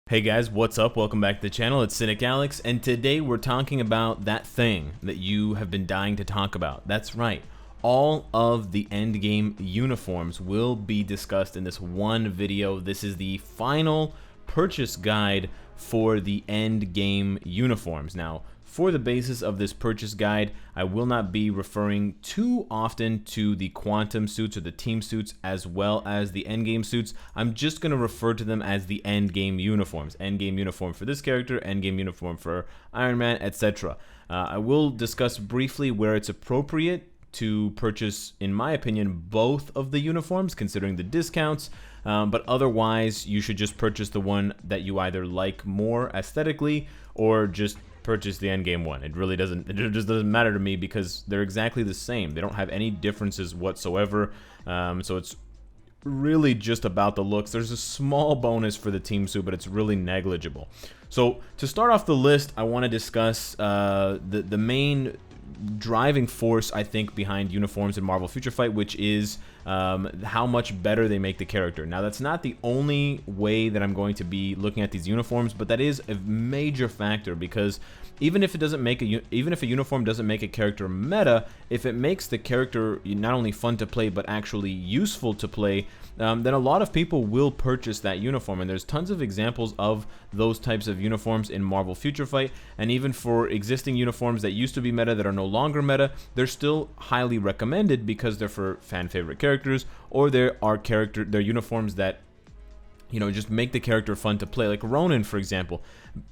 Hey guys, what's up? Welcome back to the channel. It's Cynicalex, and today we're talking about that thing that you have been dying to talk about. That's right. All of the endgame uniforms will be discussed in this one video. This is the final purchase guide for the endgame uniforms. Now, for the basis of this purchase guide, I will not be referring too often to the quantum suits or the team suits as well as the endgame suits. I'm just going to refer to them as the endgame uniforms. Endgame uniform for this character, endgame uniform for Iron Man, etc. I will discuss briefly where it's appropriate to purchase, in my opinion, both of the uniforms, considering the discounts. But otherwise, you should just purchase the one that you either like more aesthetically or just purchase the endgame one. It just doesn't matter to me because they're exactly the same. They don't have any differences whatsoever. So it's really just about the looks. There's a small bonus for the team suit, but it's really negligible. So to start off the list, I want to discuss the main driving force, I think, behind uniforms in Marvel Future Fight, which is how much better they make the character. Now, that's not the only way that I'm going to be looking at these uniforms, but that is a major factor because even if a uniform doesn't make a character meta, if it makes the character not only fun to play but actually useful to play, then a lot of people will purchase that uniform. And there's tons of examples of those types of uniforms in Marvel Future Fight, and even for existing uniforms that used to be meta that are no longer meta, they're still highly recommended because they're for fan favorite characters, or they're uniforms that, you know, just make the character fun to play. Like Ronin, for example.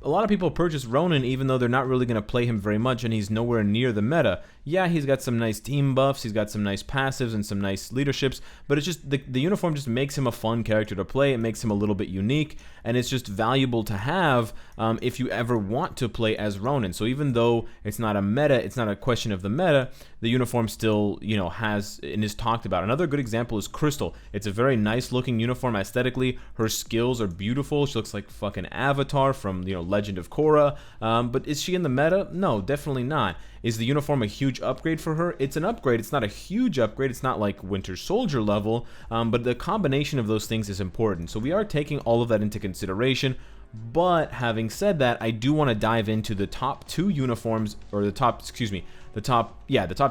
A lot of people purchase Ronin even though they're not really going to play him very much and he's nowhere near the meta. Yeah, he's got some nice team buffs, he's got some nice passives and some nice leaderships, but it's just the uniform just makes him a fun character to play. It makes him a little bit unique, and it's just valuable to have if you ever want to play as Ronin. So even though it's not a meta, it's not a question of the meta, the uniform still, you know, has and is talked about. Another good example is Crystal. It's a very nice looking uniform aesthetically. Her skills are beautiful. She looks like fucking Avatar from, you know, Legend of Korra. But is she in the meta? No, definitely not. Is the uniform a huge upgrade for her? It's an upgrade. It's not a huge upgrade. It's not like Winter Soldier level, but the combination of those things is important. So we are taking all of that into consideration. But having said that, I do want to dive into the top two uniforms, or the top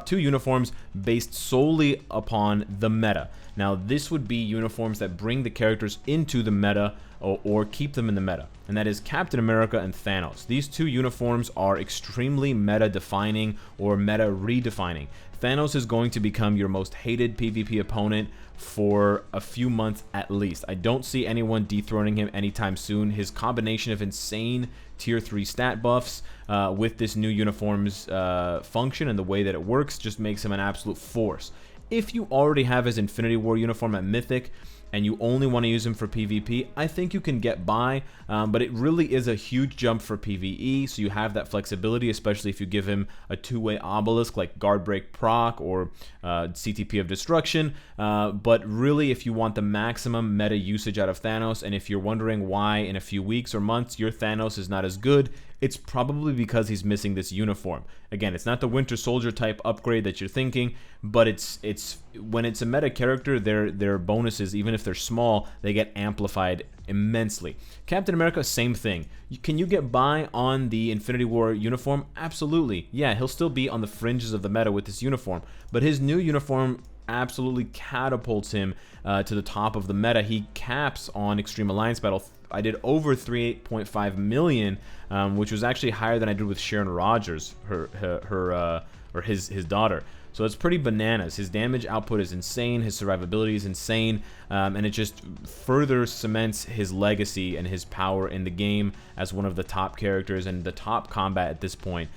two uniforms based solely upon the meta. Now, this would be uniforms that bring the characters into the meta or keep them in the meta, and that is Captain America and Thanos. These two uniforms are extremely meta-defining or meta-redefining. Thanos is going to become your most hated PvP opponent for a few months at least. I don't see anyone dethroning him anytime soon. His combination of insane tier 3 stat buffs with this new uniform's function and the way that it works just makes him an absolute force. If you already have his Infinity War uniform at Mythic and you only want to use him for PvP, I think you can get by, but it really is a huge jump for PvE, so you have that flexibility, especially if you give him a two-way obelisk like Guard Break proc or CTP of Destruction, but really if you want the maximum meta usage out of Thanos, and if you're wondering why in a few weeks or months your Thanos is not as good, it's probably because he's missing this uniform. Again, it's not the Winter Soldier type upgrade that you're thinking, but it's when it's a meta character, their bonuses, even if they're small, they get amplified immensely. Captain America, same thing. Can you get by on the Infinity War uniform? Absolutely. Yeah, he'll still be on the fringes of the meta with this uniform, but his new uniform absolutely catapults him to the top of the meta. He caps on Extreme Alliance Battle. I did over 3.5 million, which was actually higher than I did with Sharon Rogers, his daughter. So it's pretty bananas. His damage output is insane, his survivability is insane, and it just further cements his legacy and his power in the game as one of the top characters and the top combat at this point.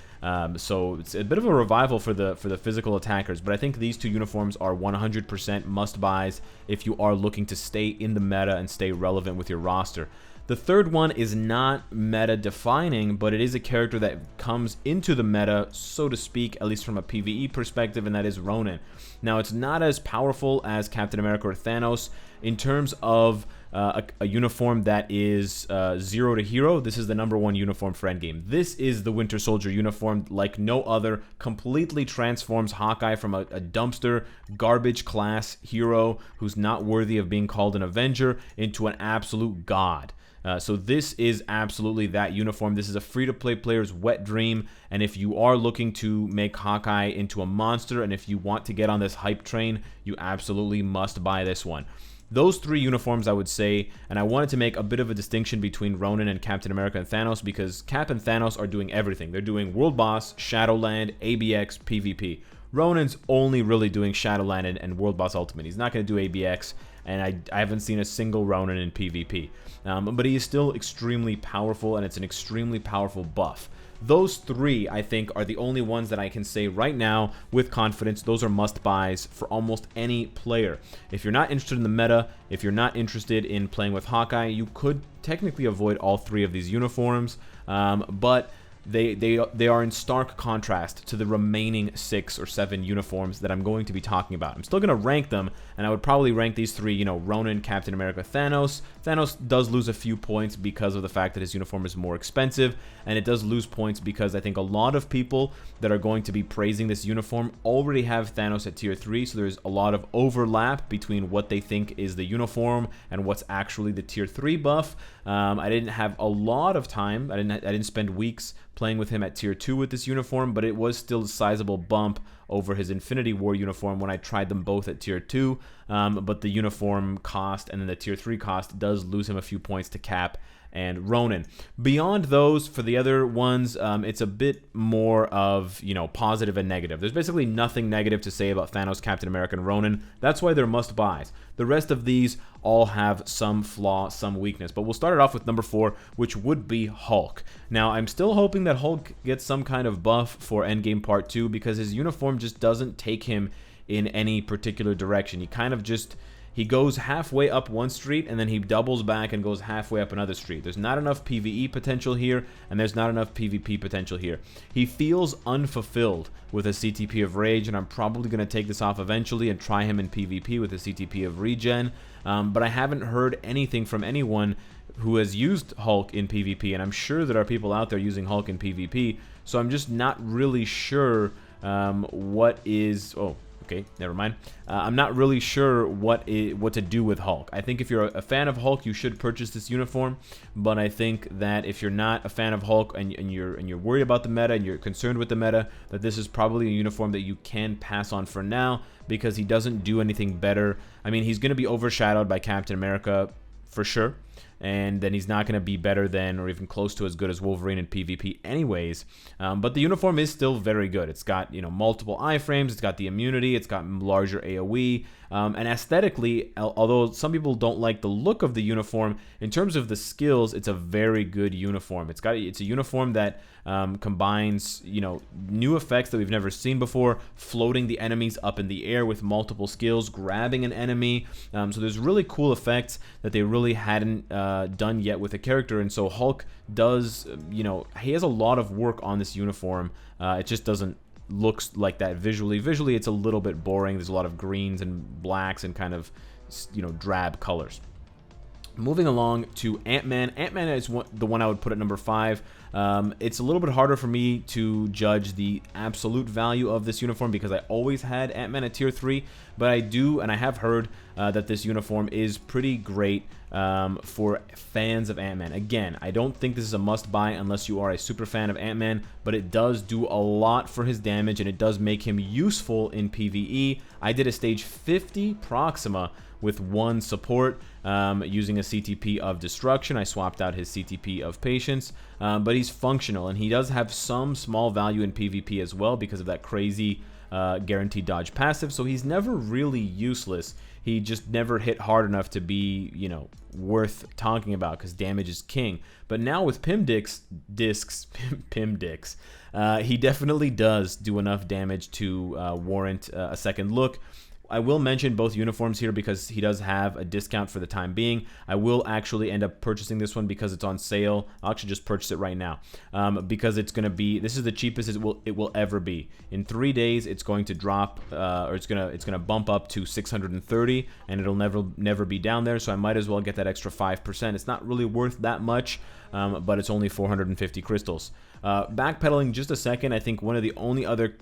So it's a bit of a revival for the physical attackers, but I think these two uniforms are 100% must-buys if you are looking to stay in the meta and stay relevant with your roster. The third one is not meta-defining, but it is a character that comes into the meta, so to speak, at least from a PvE perspective, and that is Ronin. Now, it's not as powerful as Captain America or Thanos in terms of a uniform that is 0 to hero. This is the #1 uniform for Endgame. This is the Winter Soldier uniform like no other. Completely transforms Hawkeye from a dumpster, garbage class hero who's not worthy of being called an Avenger into an absolute god. So this is absolutely that uniform. This is a free-to-play player's wet dream, and if you are looking to make Hawkeye into a monster, and if you want to get on this hype train, you absolutely must buy this one. Those three uniforms, I would say, and I wanted to make a bit of a distinction between Ronin and Captain America and Thanos, because Cap and Thanos are doing everything. They're doing World Boss, Shadowland, ABX, PvP. Ronin's only really doing Shadowland and World Boss Ultimate. He's not going to do ABX, and I haven't seen a single Ronin in PvP. But he is still extremely powerful, and it's an extremely powerful buff. Those three, I think, are the only ones that I can say right now with confidence. Those are must-buys for almost any player. If you're not interested in the meta, if you're not interested in playing with Hawkeye, you could technically avoid all three of these uniforms, but they are in stark contrast to the remaining 6 or 7 uniforms that I'm going to be talking about. I'm still going to rank them, and I would probably rank these three, you know, Ronin, Captain America, Thanos. Thanos does lose a few points because of the fact that his uniform is more expensive, and it does lose points because I think a lot of people that are going to be praising this uniform already have Thanos at tier 3, so there's a lot of overlap between what they think is the uniform and what's actually the tier 3 buff. I didn't have a lot of time. I didn't spend weeks playing with him at tier 2 with this uniform, but it was still a sizable bump over his Infinity War uniform when I tried them both at tier 2, but the uniform cost and then the tier 3 cost does lose him a few points to Cap and Ronin. Beyond those, for the other ones, it's a bit more of, you know, positive and negative. There's basically nothing negative to say about Thanos, Captain America, and Ronin. That's why they're must-buys. The rest of these all have some flaw, some weakness. But we'll start it off with number 4, which would be Hulk. Now, I'm still hoping that Hulk gets some kind of buff for Endgame Part 2 because his uniform just doesn't take him in any particular direction. He kind of just... He goes halfway up one street, and then he doubles back and goes halfway up another street. There's not enough PvE potential here, and there's not enough PvP potential here. He feels unfulfilled with a CTP of Rage, and I'm probably going to take this off eventually and try him in PvP with a CTP of Regen. But I haven't heard anything from anyone who has used Hulk in PvP, and I'm sure there are people out there using Hulk in PvP, so I'm just not really sure what is... Oh. Okay, never mind. I'm not really sure what to do with Hulk. I think if you're a fan of Hulk, you should purchase this uniform. But I think that if you're not a fan of Hulk and you're worried about the meta and you're concerned with the meta, that this is probably a uniform that you can pass on for now because he doesn't do anything better. I mean, he's going to be overshadowed by Captain America for sure. And then he's not going to be better than or even close to as good as Wolverine in PvP anyways. But the uniform is still very good. It's got, you know, multiple iframes, it's got the immunity, it's got larger AoE, and aesthetically, although some people don't like the look of the uniform, in terms of the skills, it's a very good uniform. It's a uniform that combines, you know, new effects that we've never seen before, floating the enemies up in the air with multiple skills, grabbing an enemy. So there's really cool effects that they really hadn't done yet with a character, and so Hulk does, you know, he has a lot of work on this uniform. It just doesn't look like that visually. Visually, it's a little bit boring. There's a lot of greens and blacks and kind of, you know, drab colors. Moving along to Ant-Man. Ant-Man is the one I would put at number 5. It's a little bit harder for me to judge the absolute value of this uniform because I always had Ant-Man at tier 3, but I do, and I have heard that this uniform is pretty great for fans of Ant-Man. Again, I don't think this is a must-buy unless you are a super fan of Ant-Man, but it does do a lot for his damage, and it does make him useful in PvE. I did a stage 50 Proxima with one support using a CTP of Destruction. I swapped out his CTP of Patience, but he's functional, and he does have some small value in PvP as well because of that crazy guaranteed dodge passive, so he's never really useless. He just never hit hard enough to be, you know, worth talking about because damage is king. But now with Pim Discs, he definitely does do enough damage to warrant a second look. I will mention both uniforms here because he does have a discount for the time being. I will actually end up purchasing this one because it's on sale. I'll actually just purchase it right now because it's going to be, this is the cheapest it will ever be. In 3 days, it's going to drop, or it's gonna bump up to 630, and it'll never be down there. So I might as well get that extra 5%. It's not really worth that much, but it's only 450 crystals. Backpedaling just a second, I think one of the only other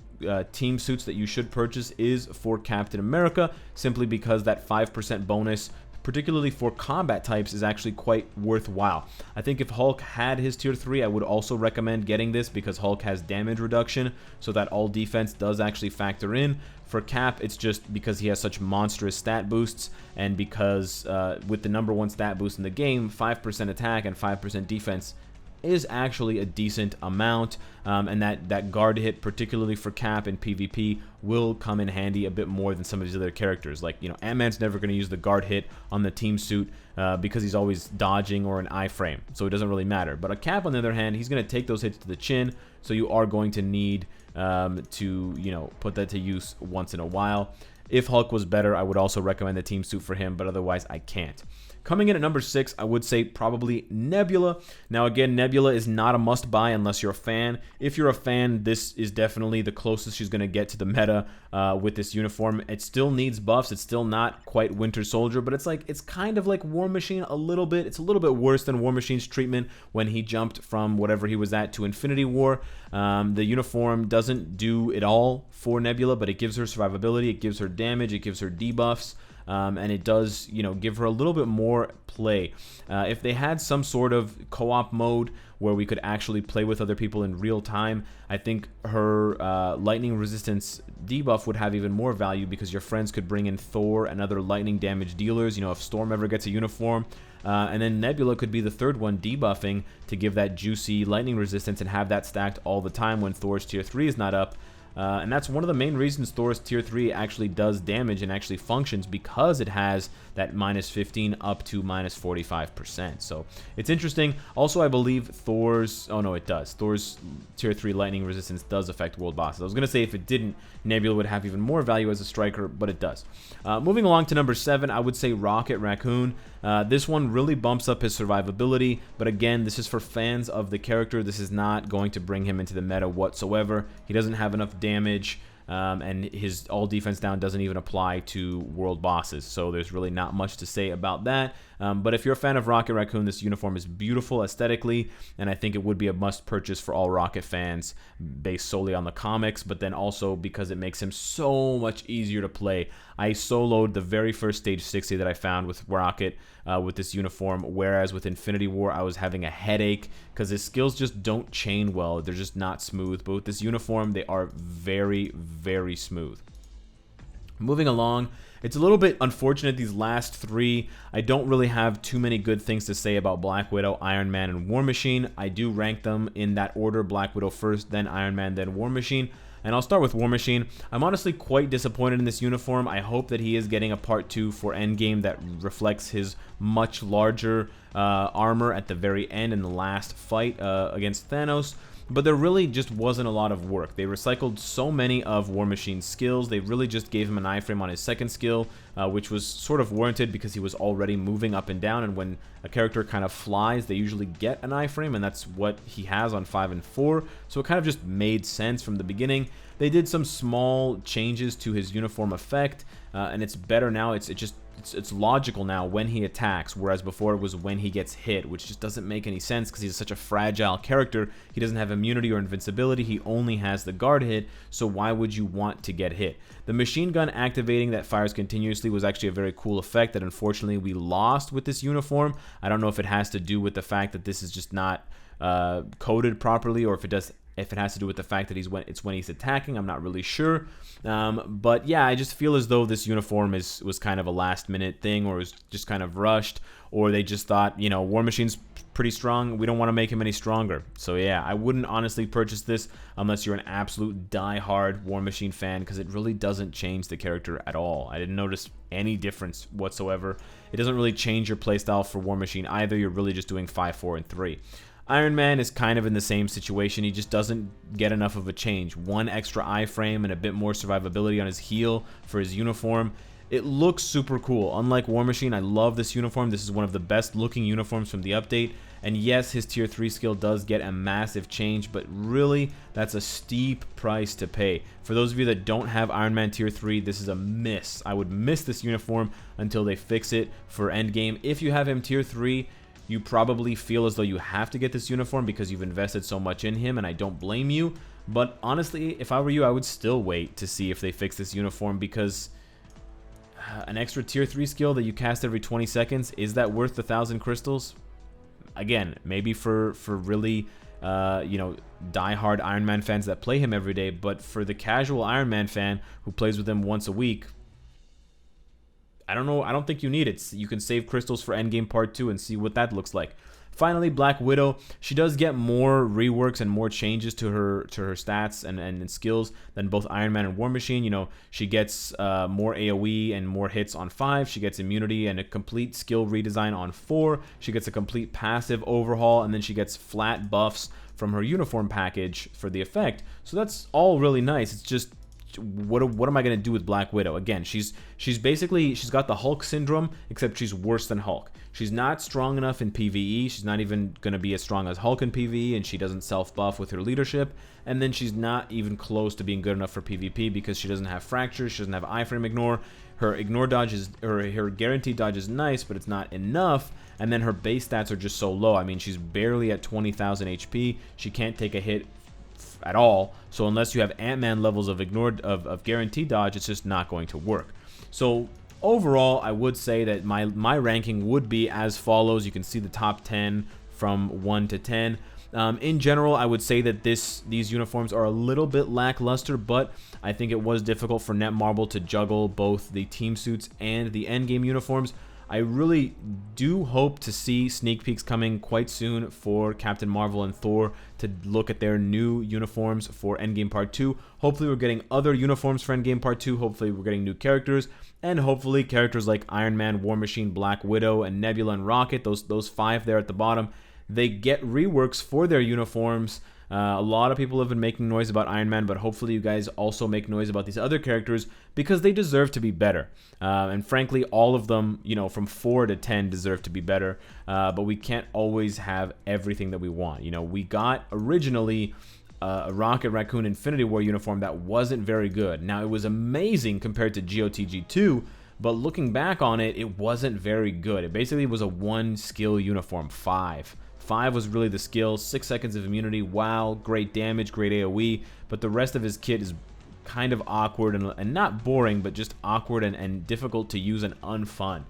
team suits that you should purchase is for Captain America, simply because that 5% bonus particularly for combat types, is actually quite worthwhile. I think if Hulk had his tier 3, I would also recommend getting this because Hulk has damage reduction, so that all defense does actually factor in. For Cap, it's just because he has such monstrous stat boosts, and because with the #1 stat boost in the game, 5% attack and 5% defense is actually a decent amount, and that guard hit, particularly for Cap in PvP, will come in handy a bit more than some of these other characters. Like, you know, Ant-Man's never going to use the guard hit on the team suit because he's always dodging or an iframe, so it doesn't really matter. But a Cap, on the other hand, he's going to take those hits to the chin, so you are going to need to, you know, put that to use once in a while. If Hulk was better, I would also recommend the team suit for him, but otherwise I can't. Coming in at number 6, I would say probably Nebula. Now again, Nebula is not a must-buy unless you're a fan. If you're a fan, this is definitely the closest she's going to get to the meta with this uniform. It still needs buffs. It's still not quite Winter Soldier, but it's kind of like War Machine a little bit. It's a little bit worse than War Machine's treatment when he jumped from whatever he was at to Infinity War. The uniform doesn't do it all for Nebula, but it gives her survivability, it gives her damage, it gives her debuffs. And it does, you know, give her a little bit more play. If they had some sort of co-op mode where we could actually play with other people in real time, I think her lightning resistance debuff would have even more value because your friends could bring in Thor and other lightning damage dealers, you know, if Storm ever gets a uniform. And then Nebula could be the third one debuffing to give that juicy lightning resistance and have that stacked all the time when Thor's tier 3 is not up. And that's one of the main reasons Thor's tier 3 actually does damage and actually functions, because it has that -15 up to -45%. So it's interesting. Also, I believe Thor's... Oh, no, it does. Thor's tier 3 lightning resistance does affect world bosses. I was going to say if it didn't, Nebula would have even more value as a striker, but it does. Moving along to number 7, I would say Rocket Raccoon. This one really bumps up his survivability, but again, this is for fans of the character. This is not going to bring him into the meta whatsoever. He doesn't have enough damage, and his all defense down doesn't even apply to world bosses, so there's really not much to say about that. But if you're a fan of Rocket Raccoon, this uniform is beautiful aesthetically, and I think it would be a must purchase for all Rocket fans based solely on the comics, but then also because it makes him so much easier to play. I soloed the very first stage 60 that I found with Rocket with this uniform, whereas with Infinity War I was having a headache because his skills just don't chain well. They're just not smooth, but with this uniform they are very, very smooth. Moving along, it's a little bit unfortunate these last 3. I don't really have too many good things to say about Black Widow, Iron Man, and War Machine. I do rank them in that order: Black Widow first, then Iron Man, then War Machine. And I'll start with War Machine. I'm honestly quite disappointed in this uniform. I hope that he is getting a part 2 for Endgame that reflects his much larger armor at the very end in the last fight against Thanos. But there really just wasn't a lot of work. They recycled so many of War Machine's skills. They really just gave him an iframe on his second skill, which was sort of warranted because he was already moving up and down, and when a character kind of flies, they usually get an iframe, and that's what he has on 5 and 4, so it kind of just made sense from the beginning. They did some small changes to his uniform effect, and it's better now. It's logical now when he attacks, whereas before it was when he gets hit, which just doesn't make any sense because he's such a fragile character. He doesn't have immunity or invincibility. He only has the guard hit, so why would you want to get hit? The machine gun activating that fires continuously was actually a very cool effect that unfortunately we lost with this uniform. I don't know if it has to do with the fact that this is just not coded properly, or if it has to do with the fact that it's when he's attacking. I'm not really sure. But yeah, I just feel as though this uniform was kind of a last minute thing, or was just kind of rushed, or they just thought, you know, War Machine's pretty strong, we don't want to make him any stronger. So yeah, I wouldn't honestly purchase this unless you're an absolute die-hard War Machine fan, because it really doesn't change the character at all. I didn't notice any difference whatsoever. It doesn't really change your playstyle for War Machine either. You're really just doing 5, 4, and 3. Iron Man is kind of in the same situation. He just doesn't get enough of a change. One extra iframe and a bit more survivability on his heel for his uniform. It looks super cool. Unlike War Machine, I love this uniform. This is one of the best looking uniforms from the update. And yes, his tier 3 skill does get a massive change, but really, that's a steep price to pay. For those of you that don't have Iron Man tier 3, this is a miss. I would miss this uniform until they fix it for Endgame. If you have him tier 3, you probably feel as though you have to get this uniform because you've invested so much in him, and I don't blame you. But honestly, if I were you, I would still wait to see if they fix this uniform, because an extra tier 3 skill that you cast every 20 seconds, is that worth the 1,000 crystals? Again, maybe for really you know, die-hard Iron Man fans that play him every day, but for the casual Iron Man fan who plays with him once a week, I don't know. I don't think you need it. You can save crystals for Endgame Part 2 and see what that looks like. Finally, Black Widow. She does get more reworks and more changes to her stats and skills than both Iron Man and War Machine. You know, she gets more AoE and more hits on 5. She gets immunity and a complete skill redesign on 4. She gets a complete passive overhaul, and then she gets flat buffs from her uniform package for the effect. So that's all really nice. It's just, what am I going to do with Black Widow? Again, she's got the Hulk syndrome, except she's worse than Hulk. She's not strong enough in PvE. She's not even going to be as strong as Hulk in PvE, and she doesn't self-buff with her leadership. And then she's not even close to being good enough for PvP because she doesn't have fractures. She doesn't have iframe ignore. Her ignore dodge is, or her guaranteed dodge is nice, but it's not enough. And then her base stats are just so low. I mean, she's barely at 20,000 HP. She can't take a hit at all, so unless you have Ant-Man levels of guaranteed dodge, it's just not going to work. So overall, I would say that my ranking would be as follows. You can see the top 10 from 1 to 10. In general, I would say that these uniforms are a little bit lackluster, but I think it was difficult for Netmarble to juggle both the team suits and the endgame uniforms. I really do hope to see sneak peeks coming quite soon for Captain Marvel and Thor to look at their new uniforms for Endgame Part 2. Hopefully we're getting other uniforms for Endgame Part 2. Hopefully we're getting new characters, and hopefully characters like Iron Man, War Machine, Black Widow, and Nebula and Rocket, those 5 there at the bottom, they get reworks for their uniforms. A lot of people have been making noise about Iron Man, but hopefully you guys also make noise about these other characters because they deserve to be better. And frankly, all of them, you know, from 4 to 10 deserve to be better. But we can't always have everything that we want. You know, we got originally a Rocket Raccoon Infinity War uniform that wasn't very good. Now, it was amazing compared to GOTG2, but looking back on it, it wasn't very good. It basically was a 1 skill uniform, 5. 5 was really the skill, 6 seconds of immunity, wow, great damage, great AoE, but the rest of his kit is kind of awkward and not boring, but just awkward and difficult to use and unfun.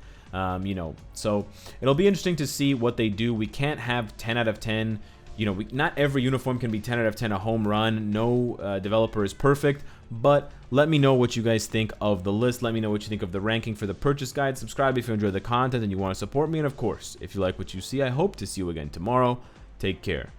You know, so it'll be interesting to see what they do. We can't have 10 out of 10. You know, not every uniform can be 10 out of 10 a home run. No developer is perfect, but let me know what you guys think of the list. Let me know what you think of the ranking for the purchase guide. Subscribe if you enjoy the content and you want to support me. And of course, if you like what you see, I hope to see you again tomorrow. Take care.